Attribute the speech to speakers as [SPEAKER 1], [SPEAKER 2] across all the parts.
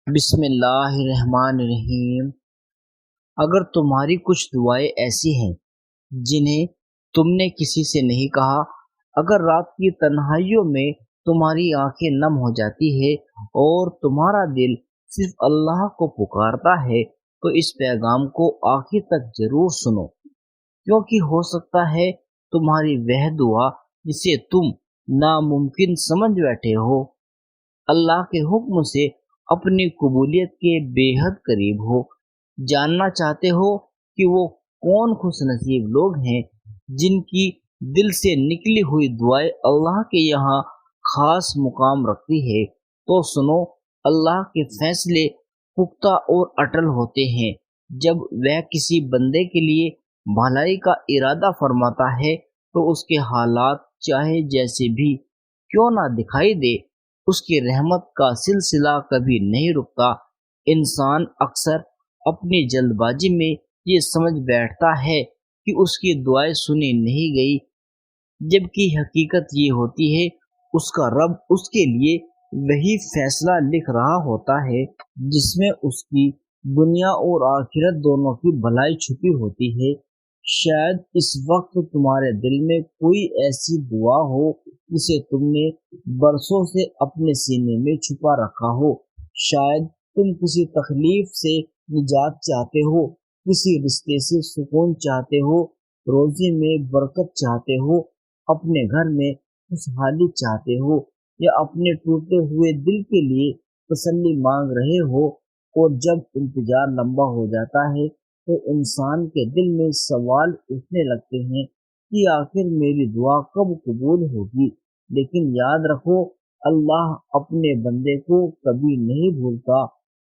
[SPEAKER 1] بسم اللہ الرحمن الرحیم۔ اگر تمہاری کچھ دعائیں ایسی ہیں جنہیں تم نے کسی سے نہیں کہا، اگر رات کی تنہائیوں میں تمہاری آنکھیں نم ہو جاتی ہے اور تمہارا دل صرف اللہ کو پکارتا ہے، تو اس پیغام کو آخر تک ضرور سنو، کیونکہ ہو سکتا ہے تمہاری وہ دعا جسے تم ناممکن سمجھ بیٹھے ہو، اللہ کے حکم سے اپنی قبولیت کے بے حد قریب ہو۔ جاننا چاہتے ہو کہ وہ کون خوش نصیب لوگ ہیں جن کی دل سے نکلی ہوئی دعائیں اللہ کے یہاں خاص مقام رکھتی ہے؟ تو سنو، اللہ کے فیصلے پختہ اور اٹل ہوتے ہیں۔ جب وہ کسی بندے کے لیے بھلائی کا ارادہ فرماتا ہے تو اس کے حالات چاہے جیسے بھی کیوں نہ دکھائی دے، اس کی رحمت کا سلسلہ کبھی نہیں رکتا۔ انسان اکثر اپنی جلد بازی میں یہ سمجھ بیٹھتا ہے کہ اس کی دعائیں سنی نہیں گئی، جبکہ حقیقت یہ ہوتی ہے اس کا رب اس کے لیے وہی فیصلہ لکھ رہا ہوتا ہے جس میں اس کی دنیا اور آخرت دونوں کی بھلائی چھپی ہوتی ہے۔ شاید اس وقت تمہارے دل میں کوئی ایسی دعا ہو جسے تم نے برسوں سے اپنے سینے میں چھپا رکھا ہو۔ شاید تم کسی تکلیف سے نجات چاہتے ہو، کسی رشتے سے سکون چاہتے ہو، روزی میں برکت چاہتے ہو، اپنے گھر میں خوشحالی چاہتے ہو، یا اپنے ٹوٹے ہوئے دل کے لیے تسلی مانگ رہے ہو۔ اور جب انتظار لمبا ہو جاتا ہے تو انسان کے دل میں سوال اٹھنے لگتے ہیں کہ آخر میری دعا کب قبول ہوگی؟ لیکن یاد رکھو، اللہ اپنے بندے کو کبھی نہیں بھولتا۔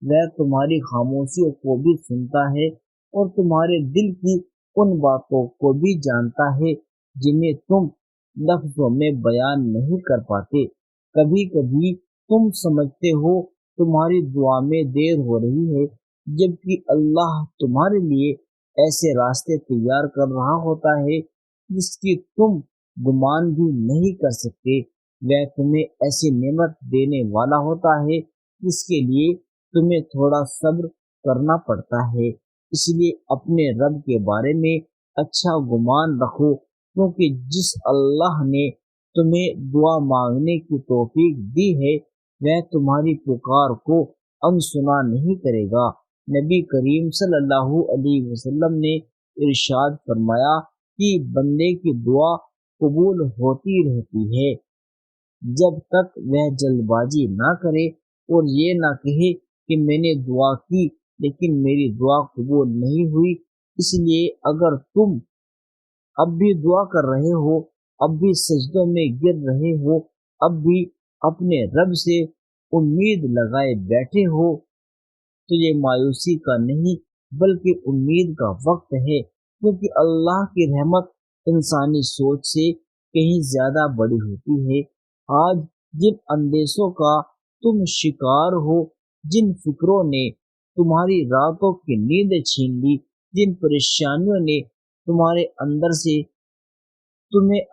[SPEAKER 1] وہ تمہاری خاموشیوں کو بھی سنتا ہے اور تمہارے دل کی ان باتوں کو بھی جانتا ہے جنہیں تم لفظوں میں بیان نہیں کر پاتے۔ کبھی کبھی تم سمجھتے ہو تمہاری دعا میں دیر ہو رہی ہے، جبکہ اللہ تمہارے لیے ایسے راستے تیار کر رہا ہوتا ہے جس کی تم گمان بھی نہیں کر سکتے۔ وہ تمہیں ایسی نعمت دینے والا ہوتا ہے جس کے لیے تمہیں تھوڑا صبر کرنا پڑتا ہے۔ اس لیے اپنے رب کے بارے میں اچھا گمان رکھو، کیونکہ جس اللہ نے تمہیں دعا مانگنے کی توفیق دی ہے وہ تمہاری پکار کو انسنا نہیں کرے گا۔ نبی کریم صلی اللہ علیہ وسلم نے ارشاد فرمایا کہ بندے کی دعا قبول ہوتی رہتی ہے جب تک وہ جلد بازی نہ کرے اور یہ نہ کہے کہ میں نے دعا کی لیکن میری دعا قبول نہیں ہوئی۔ اس لیے اگر تم اب بھی دعا کر رہے ہو، اب بھی سجدوں میں گر رہے ہو، اب بھی اپنے رب سے امید لگائے بیٹھے ہو، تو یہ مایوسی کا نہیں بلکہ امید کا وقت ہے، کیونکہ اللہ کی رحمت انسانی سوچ سے کہیں زیادہ بڑی ہوتی ہے۔ آج جن اندیشوں کا تم شکار ہو، جن فکروں نے تمہاری راتوں کی نیند چھین لی، جن پریشانیوں نے تمہیں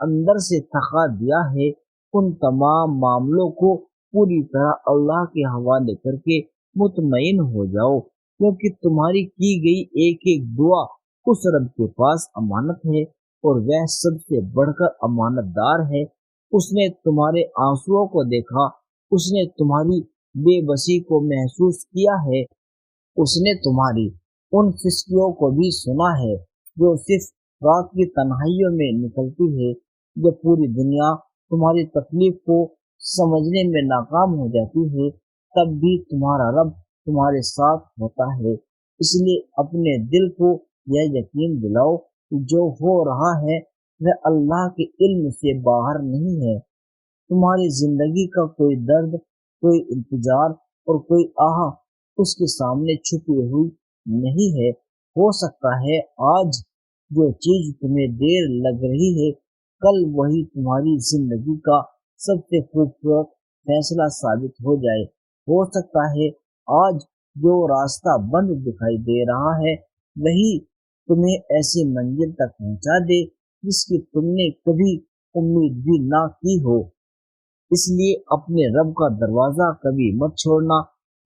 [SPEAKER 1] اندر سے تھکا دیا ہے، ان تمام معاملوں کو پوری طرح اللہ کے حوالے کر کے مطمئن ہو جاؤ، کیونکہ تمہاری کی گئی ایک ایک دعا اس رب کے پاس امانت ہے اور وہ سب سے بڑھ کر امانت دار ہے۔ اس نے تمہارے آنسوؤں کو دیکھا، اس نے تمہاری بے بسی کو محسوس کیا ہے، اس نے تمہاری ان فسکیوں کو بھی سنا ہے جو صرف رات کی تنہائیوں میں نکلتی ہے۔ جب پوری دنیا تمہاری تکلیف کو سمجھنے میں ناکام ہو جاتی ہے، تب بھی تمہارا رب تمہارے ساتھ ہوتا ہے۔ اس لیے اپنے دل کو یہ یقین دلاؤ کہ جو ہو رہا ہے وہ اللہ کے علم سے باہر نہیں ہے۔ تمہاری زندگی کا کوئی درد، کوئی انتظار اور کوئی آہ اس کے سامنے چھپی ہوئی نہیں ہے۔ ہو سکتا ہے آج جو چیز تمہیں دیر لگ رہی ہے، کل وہی تمہاری زندگی کا سب سے خوبصورت فیصلہ ثابت ہو جائے۔ ہو سکتا ہے آج جو راستہ بند دکھائی دے رہا ہے وہی تمہیں ایسی منزل تک پہنچا دے جس کی تم نے کبھی امید بھی نہ کی ہو۔ اس لیے اپنے رب کا دروازہ کبھی مت چھوڑنا،